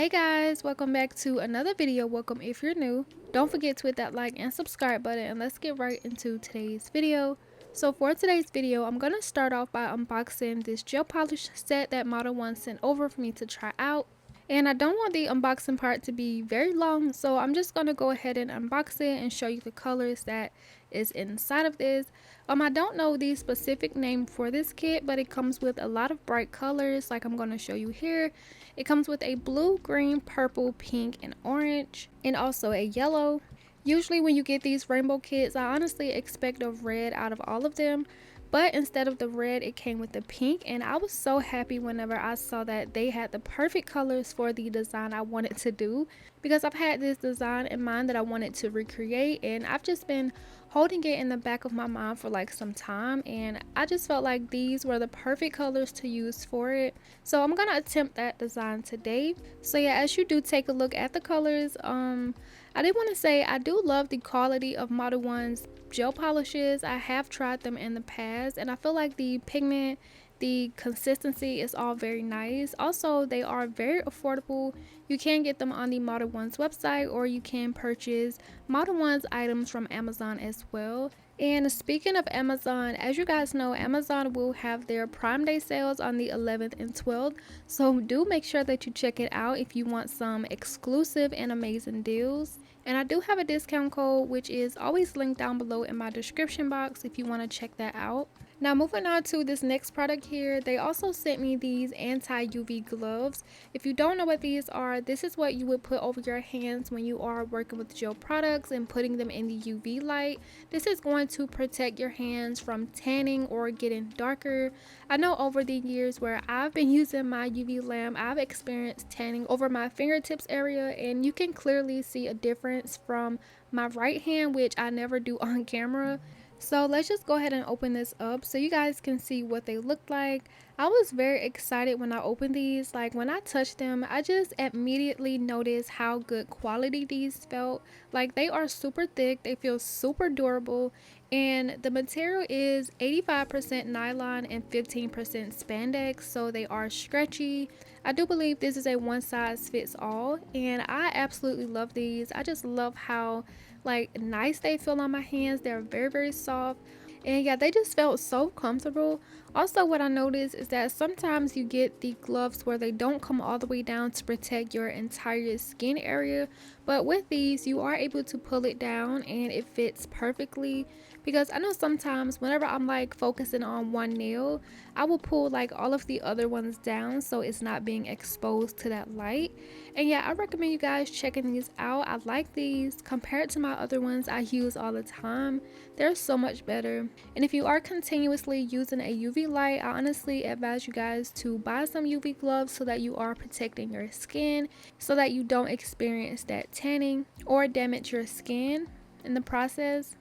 Hey guys, welcome back to another video. Welcome if you're new. Don't forget to hit that like and subscribe button, and let's get right into today's video. So for today's video, I'm going to start off by unboxing this gel polish set that Modelones sent over for me to try out. And I don't want the unboxing part to be very long, so I'm just going to go ahead and unbox it and show you the colors that is inside of this. I don't know the specific name for this kit, but it comes with a lot of bright colors like I'm going to show you here. It comes with a blue, green, purple, pink, and orange, and also a yellow. Usually when you get these rainbow kits, I honestly expect a red out of all of them, but instead of the red, it came with the pink, and I was so happy whenever I saw that they had the perfect colors for the design I wanted to do, because I've had this design in mind that I wanted to recreate, and I've just been holding it in the back of my mind for like some time, and I just felt like these were the perfect colors to use for it. So I'm gonna attempt that design today. So yeah, as you do take a look at the colors, I did want to say I do love the quality of Modelones gel polishes. I have tried them in the past, and I feel like the pigment, the consistency is all very nice. Also, they are very affordable. You can get them on the Modelones website, or you can purchase Modelones items from Amazon as well. And speaking of Amazon, as you guys know, Amazon will have their Prime Day sales on the 11th and 12th. So do make sure that you check it out if you want some exclusive and amazing deals. And I do have a discount code, which is always linked down below in my description box if you want to check that out. Now moving on to this next product here, they also sent me these anti-UV gloves. If you don't know what these are, this is what you would put over your hands when you are working with gel products and putting them in the UV light. This is going to protect your hands from tanning or getting darker. I know over the years where I've been using my UV lamp, I've experienced tanning over my fingertips area, and you can clearly see a difference from my right hand, which I never do on camera. So let's just go ahead and open this up so you guys can see what they look like. I was very excited when I opened these. Like when I touched them, I just immediately noticed how good quality these felt. Like they are super thick, they feel super durable, and the material is 85% nylon and 15% spandex, so they are stretchy. I do believe this is a one size fits all, and I absolutely love these. I just love how like nice they feel on my hands. They're very soft, and yeah, they just felt so comfortable. Also, what I noticed is that sometimes you get the gloves where they don't come all the way down to protect your entire skin area, but with these you are able to pull it down and it fits perfectly. Because I know sometimes whenever I'm like focusing on one nail, I will pull like all of the other ones down so it's not being exposed to that light. And yeah, I recommend you guys checking these out. I like these compared to my other ones I use all the time. They're so much better. And if you are continuously using a UV light, I honestly advise you guys to buy some UV gloves so that you are protecting your skin, so that you don't experience that tanning or damage your skin in the process.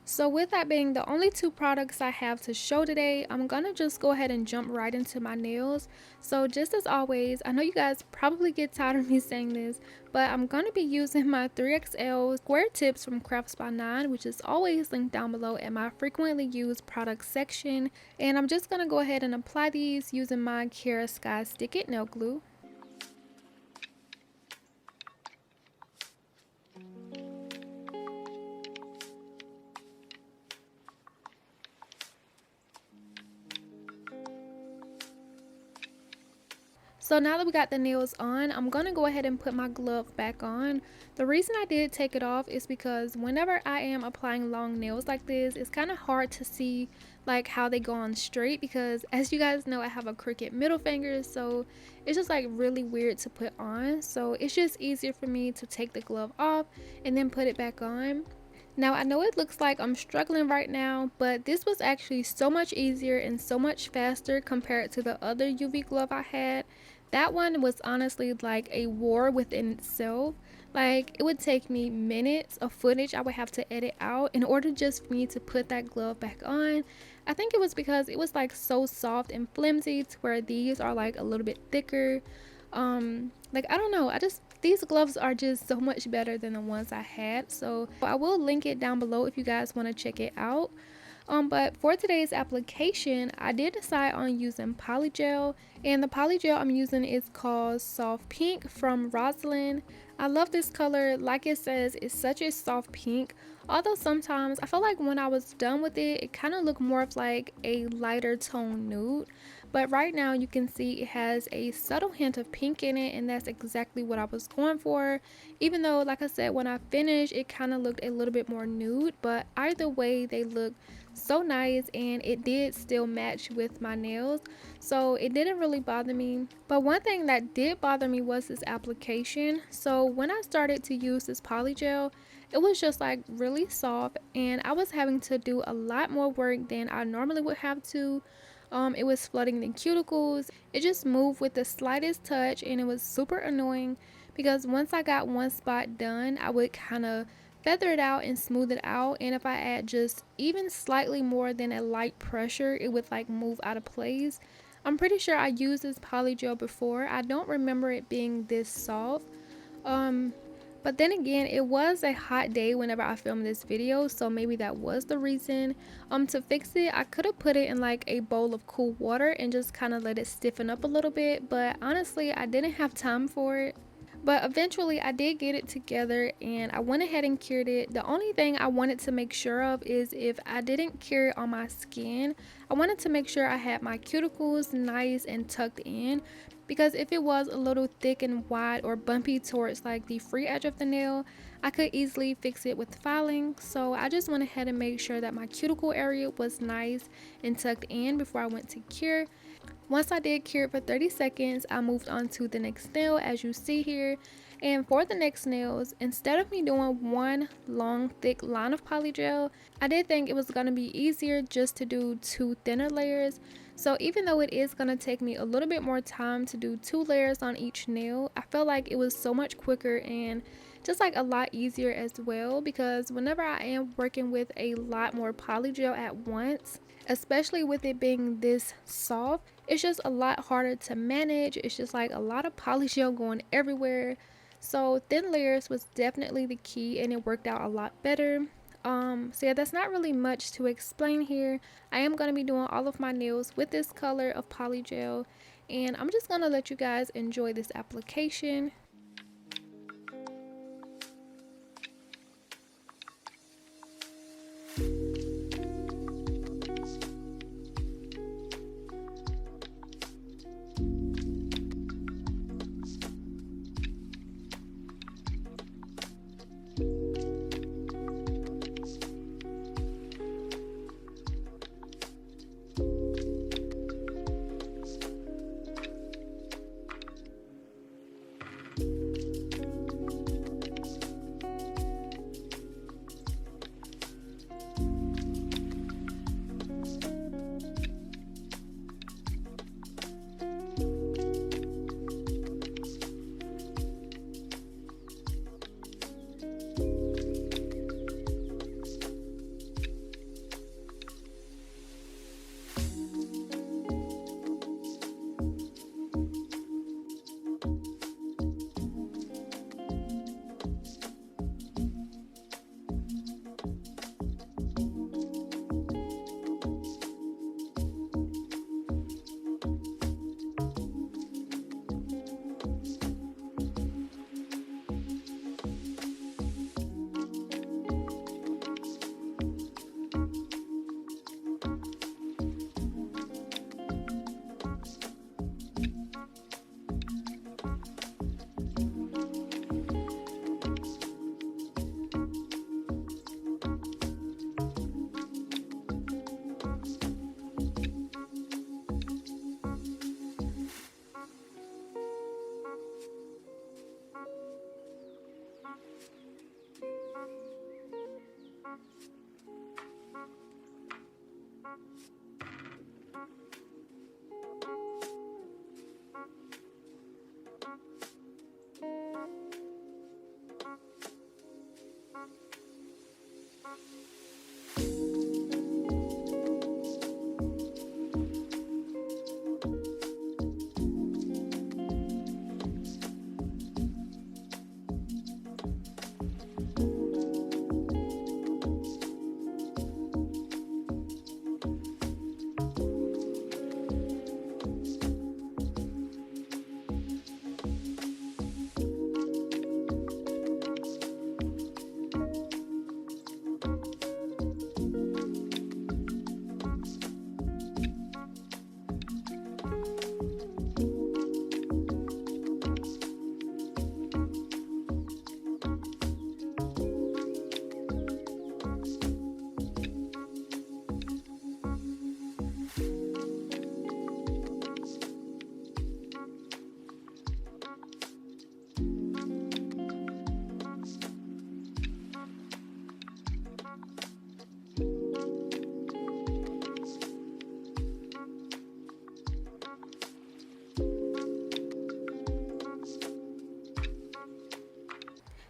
So with that being the only two products I have to show today, I'm gonna just go ahead and jump right into my nails. So just as always, I know you guys probably get tired of me saying this, but I'm gonna be using my 3XL square tips from Crafts by 9, which is always linked down below in my frequently used products section. And I'm just gonna go ahead and apply these using my Kiara Sky Stick It nail glue. So now that we got the nails on, I'm going to go ahead and put my glove back on. The reason I did take it off is because whenever I am applying long nails like this, it's kind of hard to see like how they go on straight, because as you guys know, I have a crooked middle finger, so it's just like really weird to put on. So it's just easier for me to take the glove off and then put it back on. Now I know it looks like I'm struggling right now, but this was actually so much easier and so much faster compared to the other UV glove I had. That one was honestly like a war within itself. Like it would take me minutes of footage I would have to edit out in order just for me to put that glove back on. I think it was because it was like so soft and flimsy to where these are like a little bit thicker. Like I don't know, these gloves are just so much better than the ones I had. So I will link it down below if you guys want to check it out. But for today's application, I did decide on using Polygel, and the Polygel I'm using is called Soft Pink from Rosalind. I love this color. Like it says, it's such a soft pink, although sometimes I feel like when I was done with it, it kind of looked more of like a lighter tone nude. But right now you can see it has a subtle hint of pink in it, and that's exactly what I was going for. Even though, like I said, when I finished it kind of looked a little bit more nude, but either way they look so nice, and it did still match with my nails, so it didn't really bother me. But one thing that did bother me was this application. So when I started to use this polygel, it was just like really soft, and I was having to do a lot more work than I normally would have to. It was flooding the cuticles. It just moved with the slightest touch, and it was super annoying because once I got one spot done, I would kind of feather it out and smooth it out, and if I add just even slightly more than a light pressure, it would like move out of place. I'm pretty sure I used this polygel before. I don't remember it being this soft. But then again, it was a hot day whenever I filmed this video, so maybe that was the reason. To fix it, I could have put it in like a bowl of cool water and just kind of let it stiffen up a little bit, but honestly I didn't have time for it. But eventually I did get it together, and I went ahead and cured it. The only thing I wanted to make sure of is if I didn't cure it on my skin, I wanted to make sure I had my cuticles nice and tucked in, because if it was a little thick and wide or bumpy towards like the free edge of the nail, I could easily fix it with filing. So I just went ahead and made sure that my cuticle area was nice and tucked in before I went to cure. Once I did cure it for 30 seconds, I moved on to the next nail, as you see here. And for the next nails, instead of me doing one long thick line of polygel, I did think it was going to be easier just to do two thinner layers. So even though it is going to take me a little bit more time to do 2 layers on each nail, I felt like it was so much quicker and just like a lot easier as well, because whenever I am working with a lot more polygel at once, especially with it being this soft, it's just a lot harder to manage. It's just like a lot of polygel going everywhere. So thin layers was definitely the key, and it worked out a lot better. So yeah, that's not really much to explain here. I am going to be doing all of my nails with this color of polygel, and I'm just going to let you guys enjoy this application.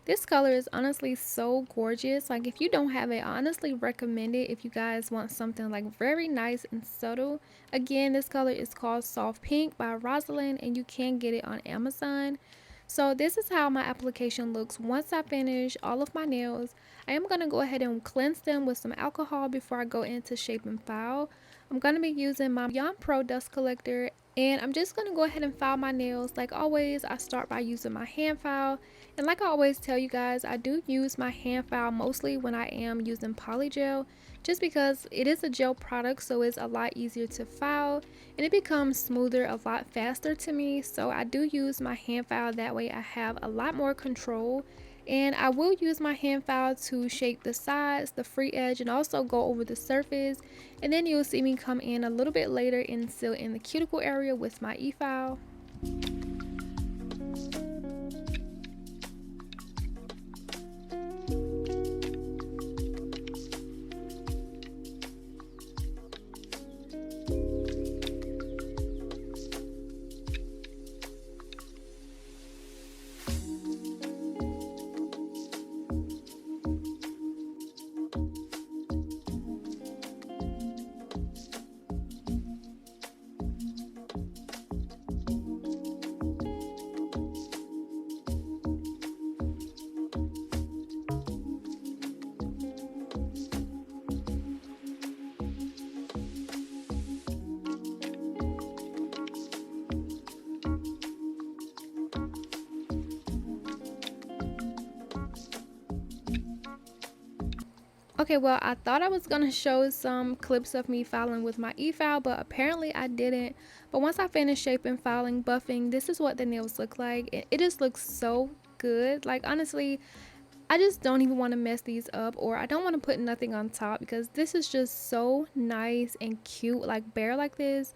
This color is honestly so gorgeous. Like if you don't have it, I honestly recommend it if you guys want something like very nice and subtle. Again, this color is called Soft Pink by Rosalind, and you can get it on Amazon. So this is how my application looks once I finish all of my nails. I am going to go ahead and cleanse them with some alcohol before I go into shape and file. I'm going to be using my Beyond Pro dust collector, and I'm just going to go ahead and file my nails. Like always, I start by using my hand file. And like I always tell you guys, I do use my hand file mostly when I am using polygel, just because it is a gel product, so it's a lot easier to file and it becomes smoother a lot faster to me. So I do use my hand file, that way I have a lot more control. And I will use my hand file to shape the sides, the free edge, and also go over the surface. And then you'll see me come in a little bit later and seal in the cuticle area with my e-file. Okay, well, I thought I was gonna show some clips of me filing with my e-file, but apparently I didn't. But once I finished shaping, filing, buffing, this is what the nails look like. It just looks so good. Like honestly, I just don't even want to mess these up, or I don't want to put nothing on top because this is just so nice and cute, like bare like this.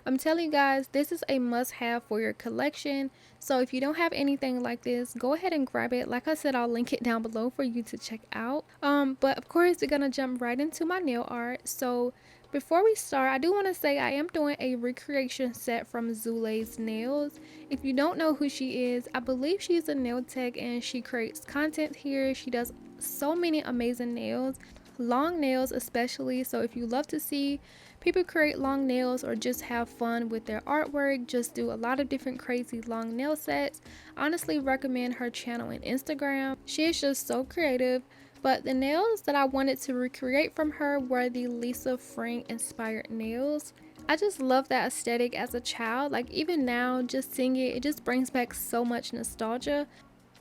I'm telling you guys, this is a must-have for your collection. So if you don't have anything like this, go ahead and grab it. Like I said, I'll link it down below for you to check out. But of course, we're gonna jump right into my nail art. So before we start, I do want to say I am doing a recreation set from Zule's Nails. If you don't know who she is, I believe she's a nail tech and she creates content here. She does so many amazing nails, long nails especially. So if you love to see people create long nails or just have fun with their artwork, just do a lot of different crazy long nail sets, honestly recommend her channel and Instagram. She is just so creative. But the nails that I wanted to recreate from her were the Lisa Frank inspired nails. I just love that aesthetic as a child. Like even now, just seeing it just brings back so much nostalgia.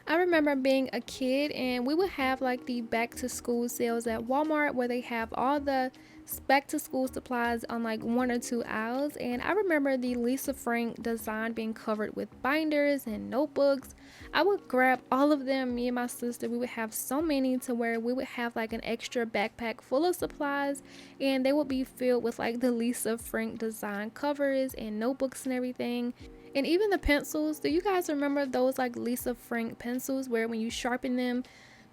I remember being a kid and we would have like the back to school sales at Walmart where they have all the back to school supplies on like 1 or 2 aisles, and I remember the Lisa Frank design being covered with binders and notebooks. I would grab all of them. Me and my sister, we would have so many to where we would have like an extra backpack full of supplies, and they would be filled with like the Lisa Frank design covers and notebooks and everything. And even the pencils, do you guys remember those like Lisa Frank pencils where when you sharpen them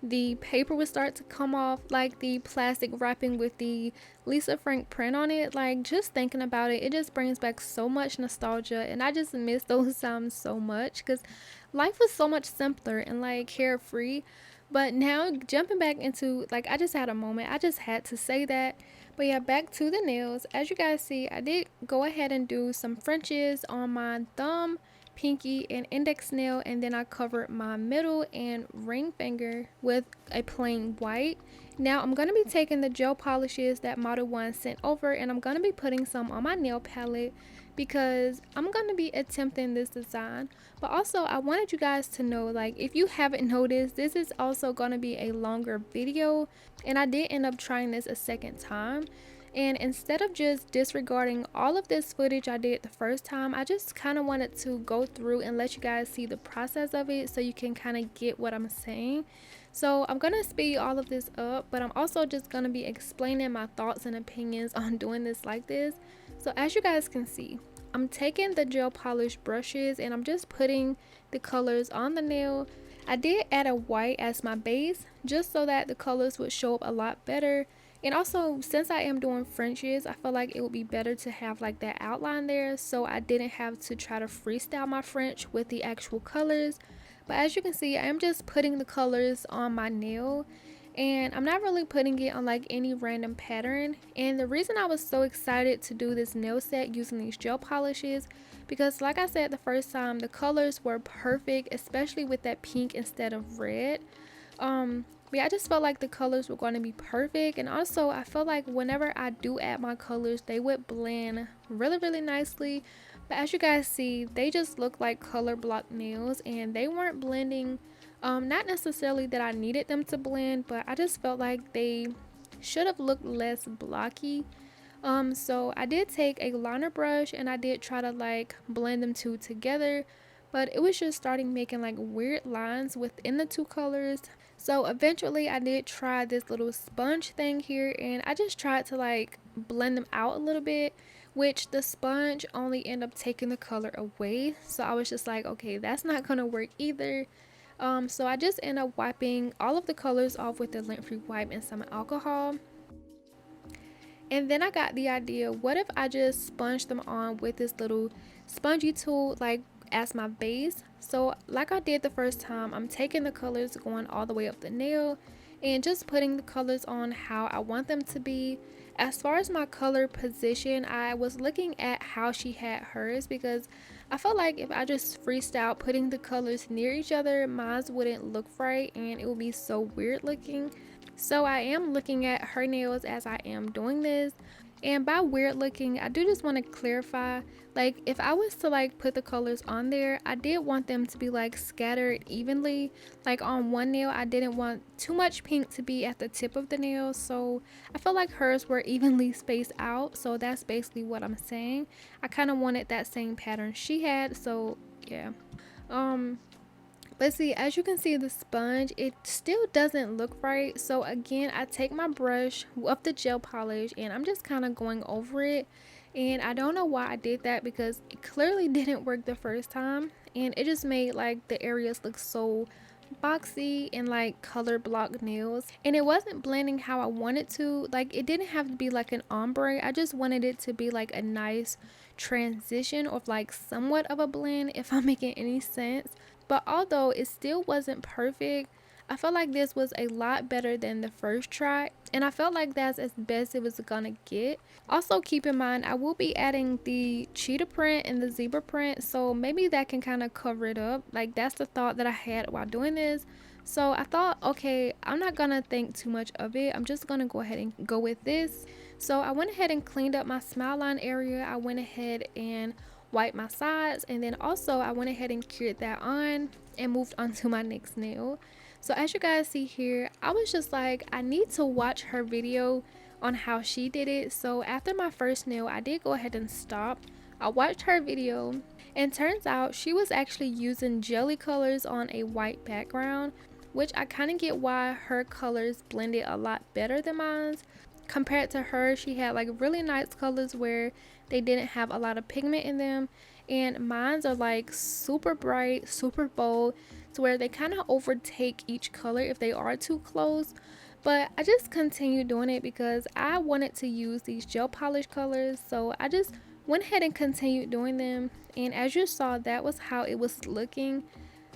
the paper would start to come off, like the plastic wrapping with the Lisa Frank print on it? Like just thinking about it, it just brings back so much nostalgia, and I just miss those times so much because life was so much simpler and like carefree. But now jumping back into, like, I just had a moment, I just had to say that. But yeah, back to the nails. As you guys see, I did go ahead and do some Frenches on my thumb, pinky, and index nail, and then I covered my middle and ring finger with a plain white. Now I'm going to be taking the gel polishes that Model 1 sent over, and I'm going to be putting some on my nail palette because I'm going to be attempting this design. But also I wanted you guys to know, like, if you haven't noticed, this is also going to be a longer video, and I did end up trying this a second time. And instead of just disregarding all of this footage I did the first time, I just kind of wanted to go through and let you guys see the process of it so you can kind of get what I'm saying. So I'm going to speed all of this up, but I'm also just going to be explaining my thoughts and opinions on doing this like this. So as you guys can see, I'm taking the gel polish brushes and I'm just putting the colors on the nail. I did add a white as my base just so that the colors would show up a lot better. And also, since I am doing Frenches, I feel like it would be better to have like that outline there, so I didn't have to try to freestyle my French with the actual colors. But as you can see, I am just putting the colors on my nail, and I'm not really putting it on like any random pattern. And the reason I was so excited to do this nail set using these gel polishes, because like I said the first time, the colors were perfect, especially with that pink instead of red. But yeah, I just felt like the colors were going to be perfect, and also I felt like whenever I do add my colors, they would blend really nicely. But as you guys see, they just look like color block nails, and they weren't blending. Not necessarily that I needed them to blend, but I just felt like they should have looked less blocky. So I did take a liner brush and I did try to like blend them two together, but it was just starting making like weird lines within the two colors. So eventually I did try this little sponge thing here, and I just tried to like blend them out a little bit, which the sponge only ended up taking the color away. So I was just like, okay, that's not gonna work either. So I just end up wiping all of the colors off with the lint-free wipe and some alcohol. And then I got the idea, what if I just sponge them on with this little spongy tool like as my base. So like I did the first time, I'm taking the colors going all the way up the nail and just putting the colors on how I want them to be. As far as my color position, I was looking at how she had hers, because I felt like if I just freestyle putting the colors near each other, mine wouldn't look right and it would be so weird looking. So I am looking at her nails as I am doing this. And by weird looking, I do just want to clarify, like if I was to like put the colors on there, I did want them to be like scattered evenly. Like on one nail, I didn't want too much pink to be at the tip of the nail, so I felt like hers were evenly spaced out. So that's basically what I'm saying. I kind of wanted that same pattern she had, so yeah. But see, as you can see, the sponge, it still doesn't look right. So again, I take my brush of the gel polish and I'm just kind of going over it. And I don't know why I did that, because it clearly didn't work the first time. And it just made like the areas look so boxy and like color block nails, and it wasn't blending how I wanted to. Like it didn't have to be like an ombre, I just wanted it to be like a nice transition of like somewhat of a blend, if I'm making any sense. But although it still wasn't perfect, I felt like this was a lot better than the first try, and I felt like that's as best it was gonna get. Also keep in mind, I will be adding the cheetah print and the zebra print, so maybe that can kind of cover it up. Like that's the thought that I had while doing this. So I thought, okay, I'm not gonna think too much of it, I'm just gonna go ahead and go with this. So I went ahead and cleaned up my smile line area. I went ahead and wiped my sides, and then also I went ahead and cured that on and moved on to my next nail. So as you guys see here, I was just like, I need to watch her video on how she did it. So after my first nail, I did go ahead and stop. I watched her video, and turns out she was actually using jelly colors on a white background, which I kind of get why her colors blended a lot better than mine. Compared to her, she had like really nice colors where they didn't have a lot of pigment in them, and mines are like super bright, super bold, to where they kind of overtake each color if they are too close. But I just continued doing it because I wanted to use these gel polish colors, so I just went ahead and continued doing them. And as you saw, that was how it was looking.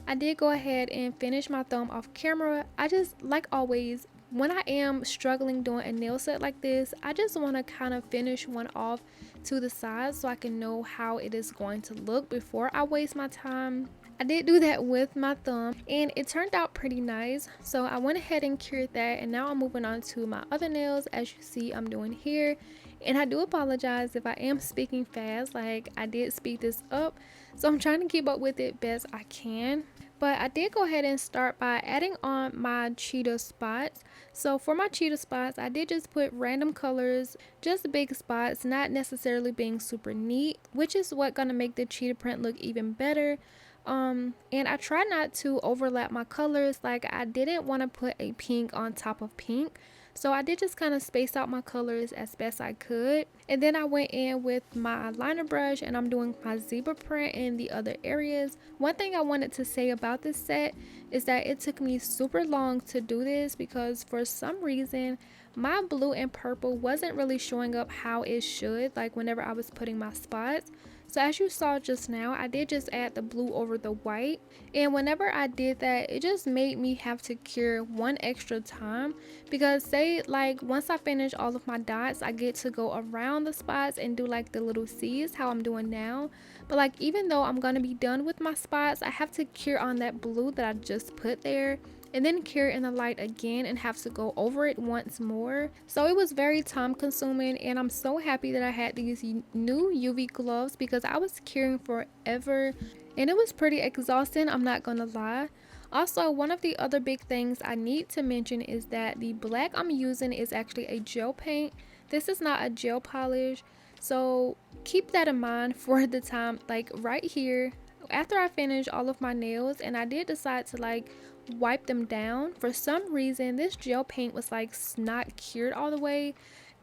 I did go ahead and finish my thumb off camera. I just, like always, when I am struggling doing a nail set like this, I just want to kind of finish one off to the side so I can know how it is going to look before I waste my time. I did do that with my thumb and it turned out pretty nice, so I went ahead and cured that, and now I'm moving on to my other nails, as you see I'm doing here. And I do apologize if I am speaking fast, like I did speed this up, so I'm trying to keep up with it best I can. But I did go ahead and start by adding on my cheetah spots. So for my cheetah spots, I did just put random colors, just big spots, not necessarily being super neat, which is what gonna make the cheetah print look even better. And I try not to overlap my colors. Like I didn't want to put a pink on top of pink, so I did just kind of space out my colors as best I could. And then I went in with my liner brush and I'm doing my zebra print in the other areas. One thing I wanted to say about this set is that it took me super long to do this, because for some reason my blue and purple wasn't really showing up how it should, like whenever I was putting my spots. So as you saw just now, I did just add the blue over the white, and whenever I did that, it just made me have to cure one extra time, because say like once I finish all of my dots, I get to go around the spots and do like the little C's, how I'm doing now. But like even though I'm gonna be done with my spots, I have to cure on that blue that I just put there, and then cure in the light again and have to go over it once more. So it was very time consuming, and I'm so happy that I had these new UV gloves because I was curing forever and it was pretty exhausting, I'm not gonna lie. Also, one of the other big things I need to mention is that the black I'm using is actually a gel paint. This is not a gel polish, so keep that in mind for the time. Like right here, after I finished all of my nails and I did decide to like wipe them down, for some reason this gel paint was like not cured all the way.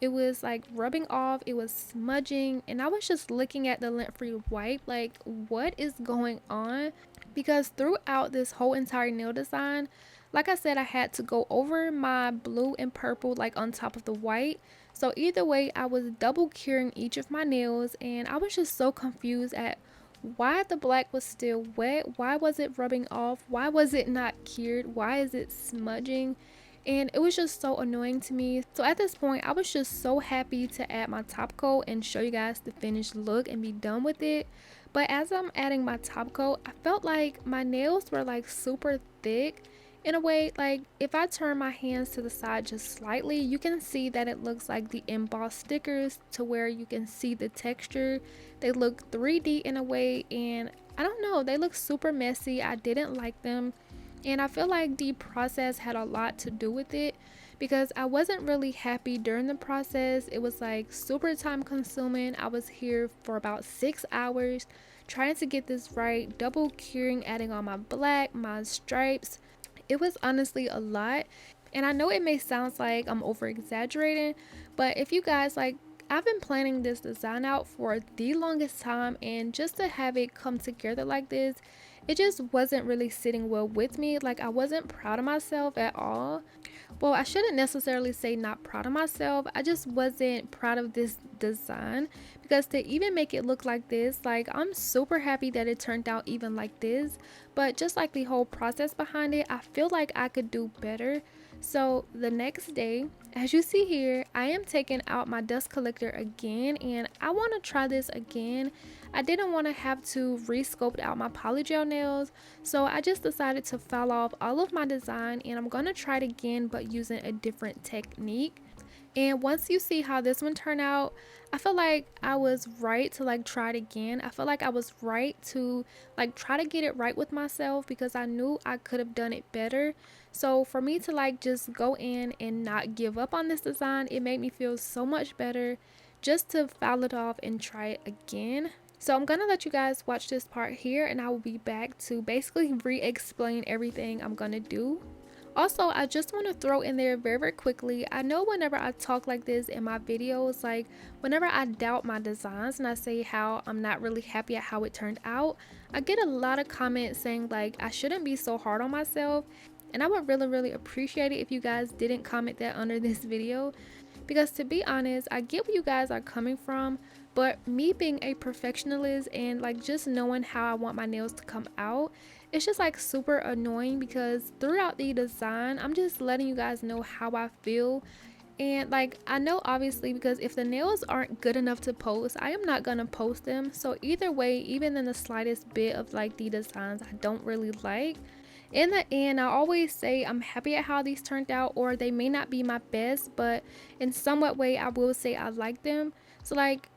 It was like rubbing off, it was smudging, and I was just looking at the lint-free wipe like, what is going on? Because throughout this whole entire nail design, like I said, I had to go over my blue and purple like on top of the white. So either way, I was double curing each of my nails, and I was just so confused at why the black was still wet, why was it rubbing off, why was it not cured, why is it smudging, and it was just so annoying to me. So at this point, I was just so happy to add my top coat and show you guys the finished look and be done with it. But as I'm adding my top coat, I felt like my nails were like super thick in a way. Like if I turn my hands to the side just slightly, you can see that it looks like the embossed stickers, to where you can see the texture. They look 3D in a way, and I don't know, they look super messy. I didn't like them, and I feel like the process had a lot to do with it because I wasn't really happy during the process. It was like super time consuming. I was here for about 6 hours trying to get this right, double curing, adding on my black, my stripes. It was honestly a lot, and I know it may sound like I'm over exaggerating, but if you guys like, I've been planning this design out for the longest time, and just to have it come together like this, it just wasn't really sitting well with me. Like I wasn't proud of myself at all. Well, I shouldn't necessarily say not proud of myself, I just wasn't proud of this design, because to even make it look like this, like I'm super happy that it turned out even like this, but just like the whole process behind it, I feel like I could do better. So the next day, as you see here, I am taking out my dust collector again, and I want to try this again. I didn't want to have to re-sculpt out my polygel nails, so I just decided to file off all of my design, and I'm going to try it again but using a different technique. And once you see how this one turned out, I feel like I was right to like try it again. I feel like I was right to like try to get it right with myself, because I knew I could have done it better. So for me to like just go in and not give up on this design, it made me feel so much better just to file it off and try it again. So I'm gonna let you guys watch this part here, and I will be back to basically re-explain everything I'm gonna do. Also, I just want to throw in there very quickly, I know whenever I talk like this in my videos, like whenever I doubt my designs and I say how I'm not really happy at how it turned out, I get a lot of comments saying like I shouldn't be so hard on myself, and I would really appreciate it if you guys didn't comment that under this video, because to be honest, I get where you guys are coming from, but me being a perfectionist and like just knowing how I want my nails to come out, it's just like super annoying, because throughout the design I'm just letting you guys know how I feel. And like I know obviously, because if the nails aren't good enough to post, I am not gonna post them. So either way, even in the slightest bit of like the designs I don't really like, in the end I always say I'm happy at how these turned out, or they may not be my best, but in somewhat way I will say I like them. So like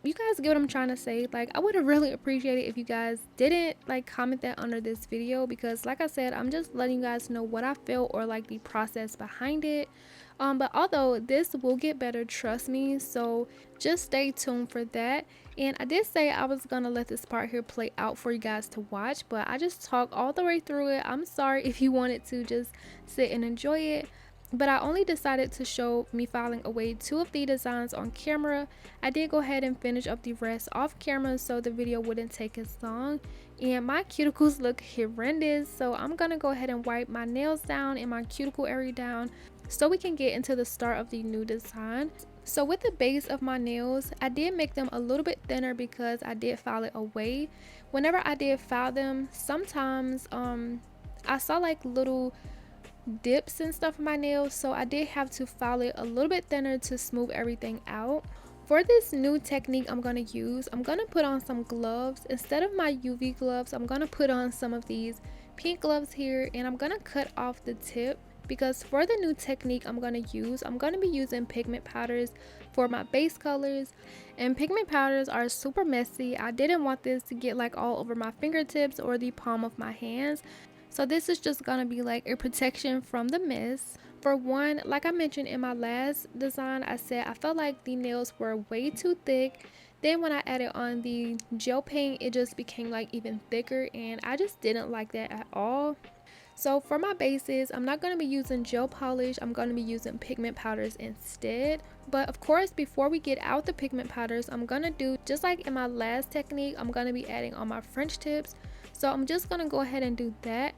you guys get what I'm trying to say. Like I would have really appreciated if you guys didn't like comment that under this video, because like I said, I'm just letting you guys know what I felt or like the process behind it. But although this will get better, trust me, so just stay tuned for that. And I did say I was gonna let this part here play out for you guys to watch, but I just talked all the way through it. I'm sorry if you wanted to just sit and enjoy it, but I only decided to show me filing away 2 of the designs on camera. I did go ahead and finish up the rest off camera so the video wouldn't take as long. And my cuticles look horrendous, so I'm gonna go ahead and wipe my nails down and my cuticle area down so we can get into the start of the new design. So with the base of my nails, I did make them a little bit thinner because I did file it away. Whenever I did file them, sometimes I saw like little dips and stuff in my nails, so I did have to file it a little bit thinner to smooth everything out. For this new technique I'm going to use, I'm going to put on some gloves. Instead of my UV gloves, I'm going to put on some of these pink gloves here, and I'm going to cut off the tip because for the new technique I'm going to use, I'm going to be using pigment powders for my base colors, and pigment powders are super messy. I didn't want this to get like all over my fingertips or the palm of my hands, so this is just gonna be like a protection from the mess. For one, like I mentioned in my last design, I said I felt like the nails were way too thick. Then when I added on the gel paint, it just became like even thicker, and I just didn't like that at all. So for my bases, I'm not going to be using gel polish, I'm going to be using pigment powders instead. But of course, before we get out the pigment powders, I'm going to do just like in my last technique, I'm going to be adding on my French tips. So I'm just going to go ahead and do that.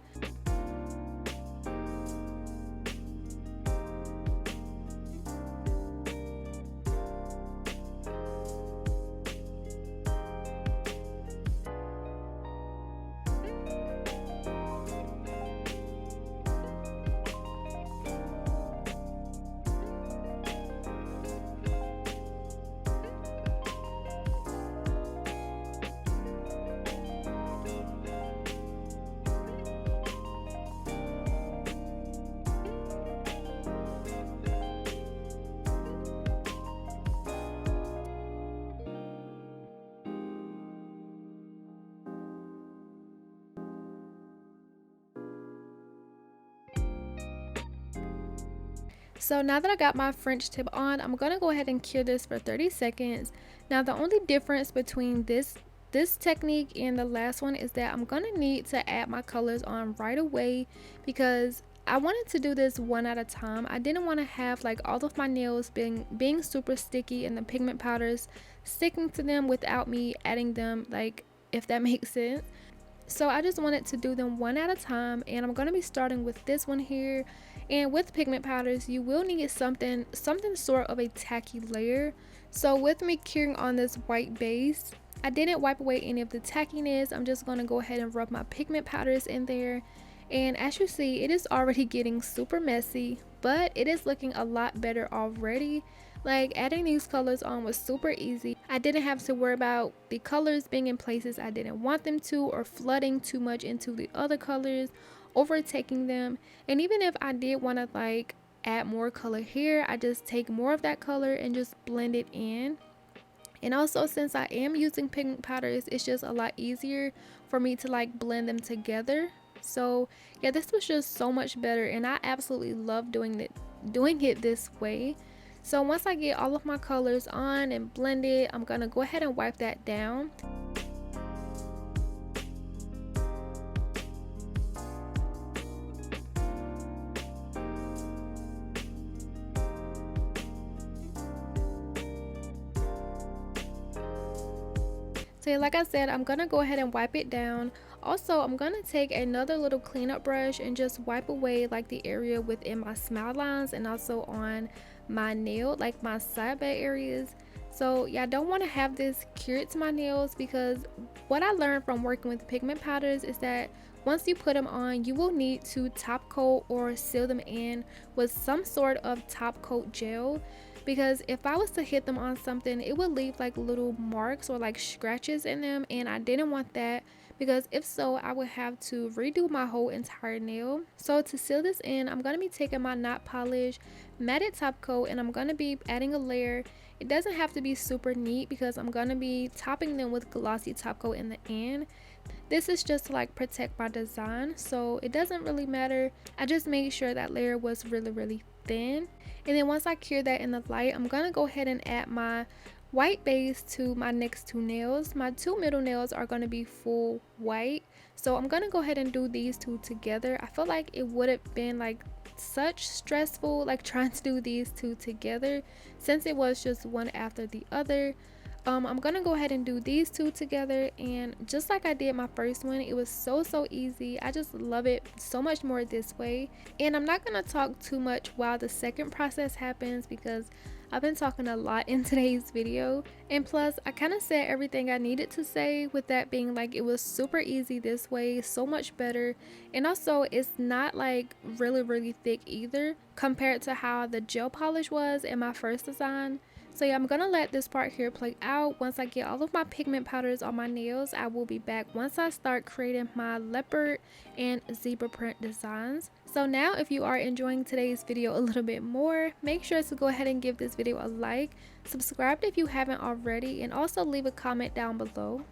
So now that I got my French tip on, I'm going to go ahead and cure this for 30 seconds. Now the only difference between this technique and the last one is that I'm going to need to add my colors on right away because I wanted to do this one at a time. I didn't want to have like all of my nails being super sticky and the pigment powders sticking to them without me adding them, like, if that makes sense. So I just wanted to do them one at a time, and I'm going to be starting with this one here. And with pigment powders, you will need something sort of a tacky layer. So with me curing on this white base, I didn't wipe away any of the tackiness. I'm just going to go ahead and rub my pigment powders in there. And as you see, it is already getting super messy, but it is looking a lot better already. Like, adding these colors on was super easy. I didn't have to worry about the colors being in places I didn't want them to, or flooding too much into the other colors, overtaking them. And even if I did want to like add more color here, I just take more of that color and just blend it in. And also, since I am using pigment powders, it's just a lot easier for me to like blend them together. So yeah, this was just so much better, and I absolutely love doing it this way. So once I get all of my colors on and blended, I'm gonna go ahead and wipe that down. So like I said, I'm gonna go ahead and wipe it down. Also, I'm gonna take another little cleanup brush and just wipe away like the area within my smile lines and also on my nail, like my side bag areas. So yeah, I don't want to have this cured to my nails, because what I learned from working with pigment powders is that once you put them on, you will need to top coat or seal them in with some sort of top coat gel. Because if I was to hit them on something, it would leave like little marks or like scratches in them, and I didn't want that, because if so, I would have to redo my whole entire nail. So to seal this in, I'm going to be taking my not polished matted top coat, and I'm going to be adding a layer. It doesn't have to be super neat because I'm going to be topping them with glossy top coat in the end. This is just to like protect my design, so it doesn't really matter. I just made sure that layer was really thin. And then once I cure that in the light, I'm gonna go ahead and add my white base to my next two nails. My two middle nails are gonna be full white, so I'm gonna go ahead and do these two together. I feel like it would have been like such stressful like trying to do these two together, since it was just one after the other. I'm gonna go ahead and do these two together, and just like I did my first one, it was so easy. I just love it so much more this way. And I'm not gonna talk too much while the second process happens because I've been talking a lot in today's video, and plus I kind of said everything I needed to say, with that being like it was super easy this way, so much better. And also it's not like really thick either compared to how the gel polish was in my first design. So yeah, I'm gonna let this part here play out. Once I get all of my pigment powders on my nails, I will be back once I start creating my leopard and zebra print designs. So now, if you are enjoying today's video a little bit more, make sure to go ahead and give this video a like, subscribe if you haven't already, and also leave a comment down below.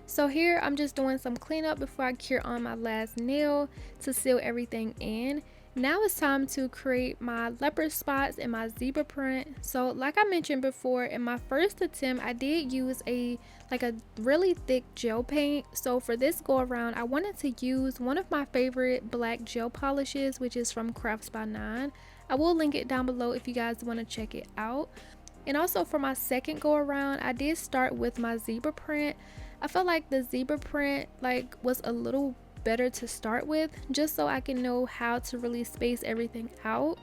So here I'm just doing some cleanup before I cure on my last nail to seal everything in. Now it's time to create my leopard spots and my zebra print. So like I mentioned before, in my first attempt I did use a really thick gel paint. So for this go around I wanted to use one of my favorite black gel polishes, which is from Crafts by 9. I will link it down below if you guys want to check it out. And also for my second go around I did start with my zebra print. I felt like the zebra print was a little better to start with, just so I can know how to really space everything out.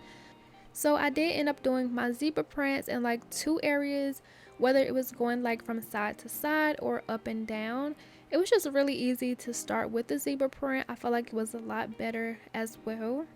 So I did end up doing my zebra prints in like 2 areas, whether it was going like from side to side or up and down. It was just really easy to start with the zebra print. I felt like it was a lot better as well.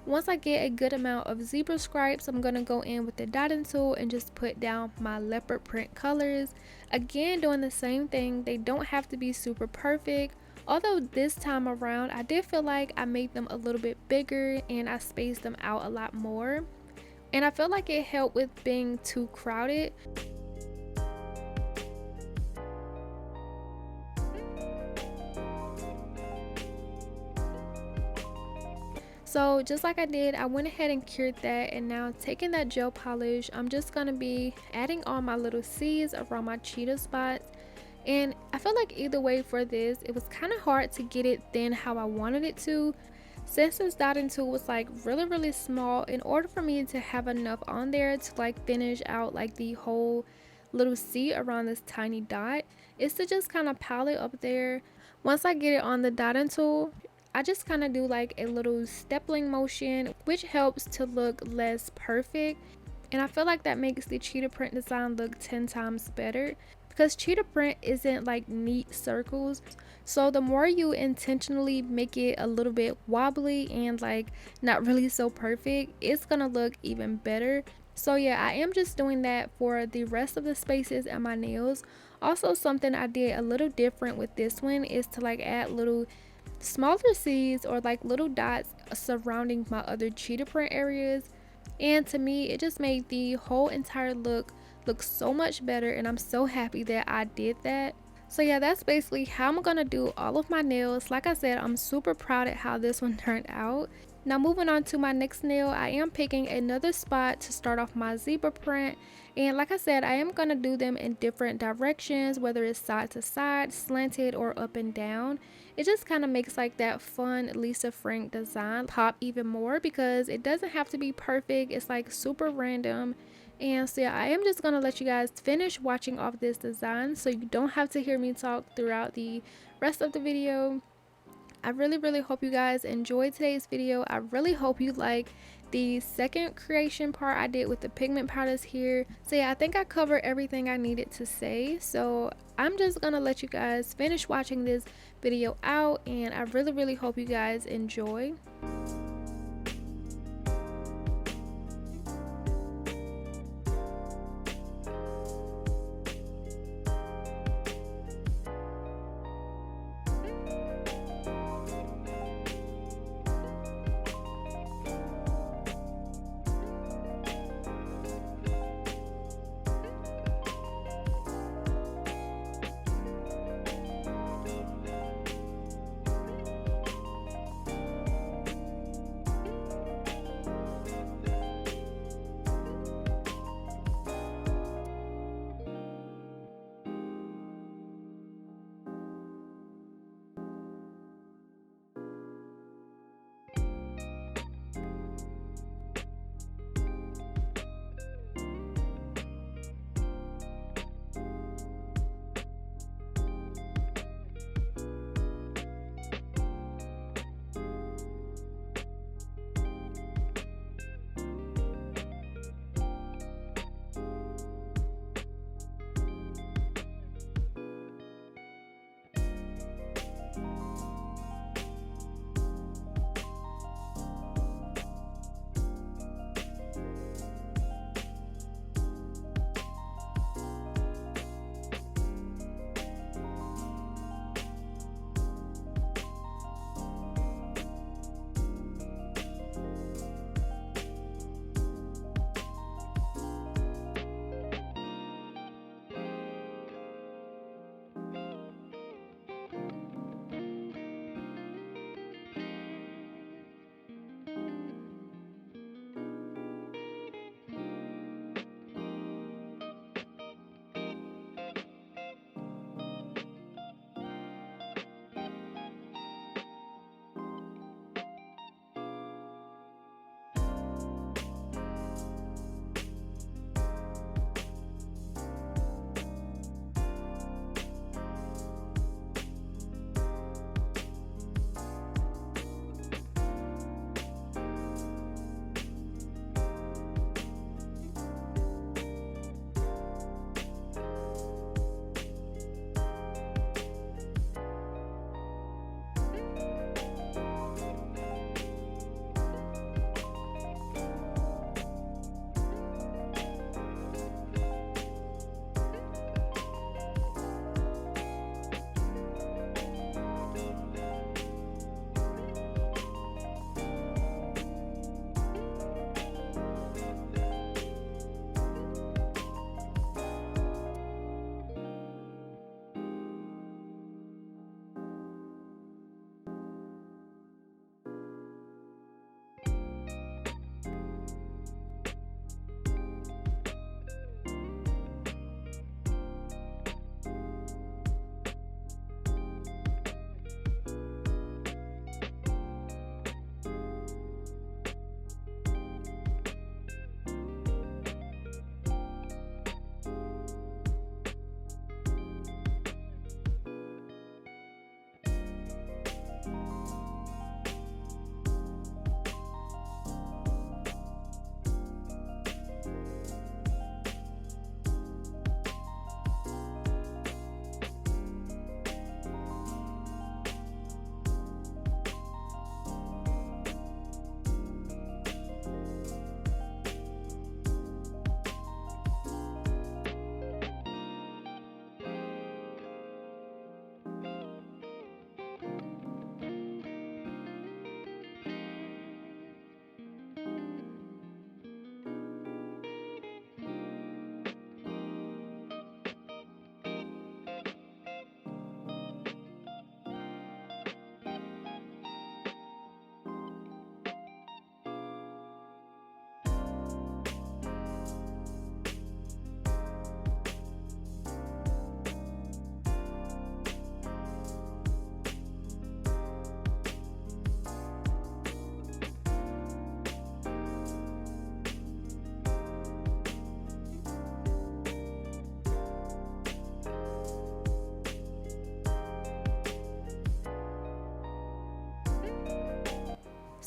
Once I get a good amount of zebra stripes, I'm going to go in with the dotting tool and just put down my leopard print colors. Again, doing the same thing. They don't have to be super perfect. Although this time around, I did feel like I made them a little bit bigger and I spaced them out a lot more. And I feel like it helped with being too crowded. So just like I did, I went ahead and cured that, and now taking that gel polish, I'm just going to be adding all my little C's around my cheetah spots. And I feel like either way for this, it was kind of hard to get it thin how I wanted it to. Since this dotting tool was like really small, in order for me to have enough on there to like finish out like the whole little C around this tiny dot, is to just kind of pile it up there. Once I get it on the dotting tool, I just kind of do like a little stippling motion, which helps to look less perfect. And I feel like that makes the cheetah print design look 10 times better, because cheetah print isn't like neat circles. So the more you intentionally make it a little bit wobbly and like not really so perfect, it's gonna look even better. So yeah, I am just doing that for the rest of the spaces and my nails. Also, something I did a little different with this one is to like add little smaller C's or like little dots surrounding my other cheetah print areas. And to me, it just made the whole entire look so much better, and I'm so happy that I did that. So yeah, that's basically how I'm gonna do all of my nails. Like I said, I'm super proud at how this one turned out. Now moving on to my next nail, I am picking another spot to start off my zebra print. And like I said, I am going to do them in different directions, whether it's side to side, slanted, or up and down. It just kind of makes like that fun Lisa Frank design pop even more, because it doesn't have to be perfect. It's like super random. And so yeah, I am just going to let you guys finish watching off this design so you don't have to hear me talk throughout the rest of the video. I really hope you guys enjoyed today's video. I really hope you like the second creation part I did with the pigment powders here. So yeah, I think I covered everything I needed to say. So I'm just gonna let you guys finish watching this video out, and I really hope you guys enjoy.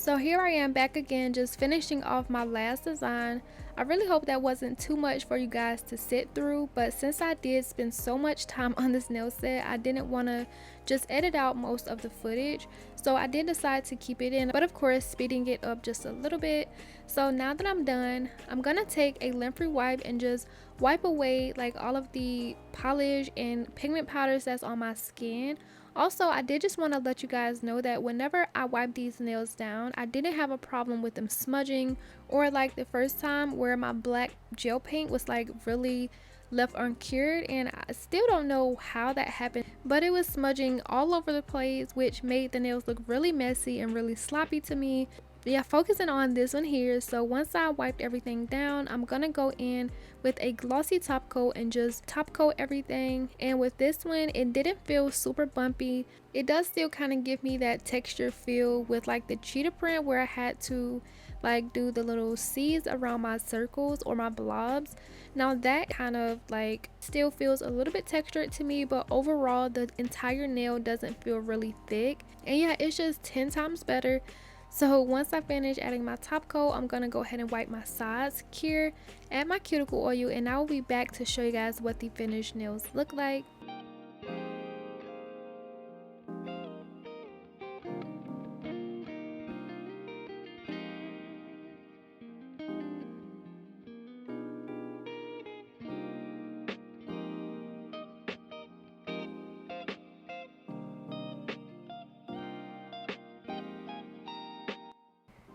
So here I am back again, just finishing off my last design. I really hope that wasn't too much for you guys to sit through, but since I did spend so much time on this nail set, I didn't want to just edit out most of the footage. So I did decide to keep it in, but of course speeding it up just a little bit. So now that I'm done, I'm gonna take a lint-free wipe and just wipe away like all of the polish and pigment powders that's on my skin. Also, I did just want to let you guys know that whenever I wipe these nails down, I didn't have a problem with them smudging, or like the first time where my black gel paint was like really left uncured, and I still don't know how that happened, but it was smudging all over the place, which made the nails look really messy and really sloppy to me. But yeah, focusing on this one here. So once I wiped everything down, I'm gonna go in with a glossy top coat and just top coat everything. And with this one, it didn't feel super bumpy. It does still kind of give me that texture feel with like the cheetah print, where I had to like do the little C's around my circles or my blobs. Now that kind of like still feels a little bit textured to me, but overall the entire nail doesn't feel really thick. And yeah, it's just 10 times better. So once I finish adding my top coat, I'm gonna go ahead and wipe my sides, cure, add my cuticle oil, and I will be back to show you guys what the finished nails look like.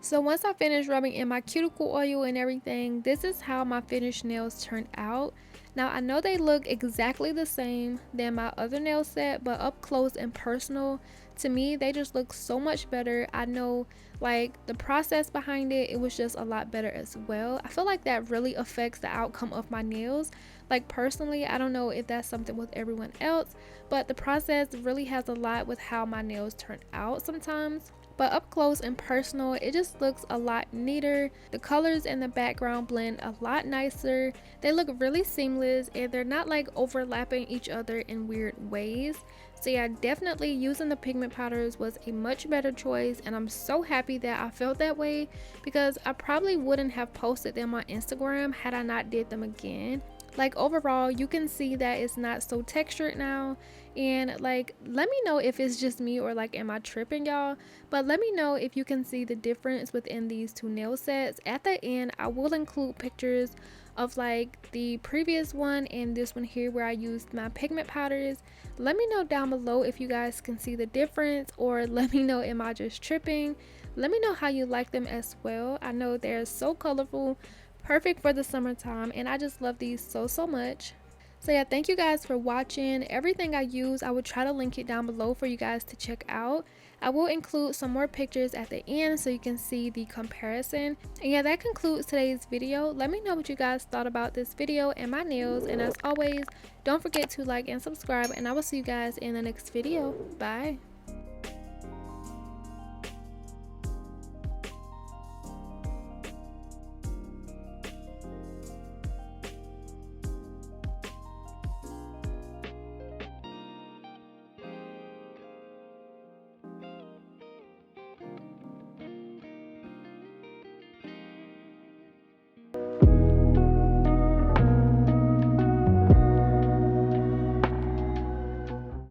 So once I finished rubbing in my cuticle oil and everything, this is how my finished nails turned out. Now I know they look exactly the same than my other nail set, but up close and personal, to me they just look so much better. I know like the process behind it, it was just a lot better as well. I feel like that really affects the outcome of my nails. Like personally, I don't know if that's something with everyone else, but the process really has a lot with how my nails turn out sometimes. But up close and personal, it just looks a lot neater. The colors in the background blend a lot nicer. They look really seamless, and they're not like overlapping each other in weird ways. So yeah, definitely using the pigment powders was a much better choice, and I'm so happy that I felt that way, because I probably wouldn't have posted them on Instagram had I not did them again. Like overall, you can see that it's not so textured now, and like let me know if it's just me or like am I tripping, y'all. But let me know if you can see the difference within these two nail sets. At the end I will include pictures of like the previous one and this one here where I used my pigment powders. Let me know down below if you guys can see the difference, or let me know, am I just tripping? Let me know how you like them as well. I know they're so colorful, perfect for the summertime, and I just love these so much. So yeah, thank you guys for watching. Everything I use, I will try to link it down below for you guys to check out. I will include some more pictures at the end so you can see the comparison. And yeah, that concludes today's video. Let me know what you guys thought about this video and my nails, and as always, don't forget to like and subscribe, and I will see you guys in the next video. Bye.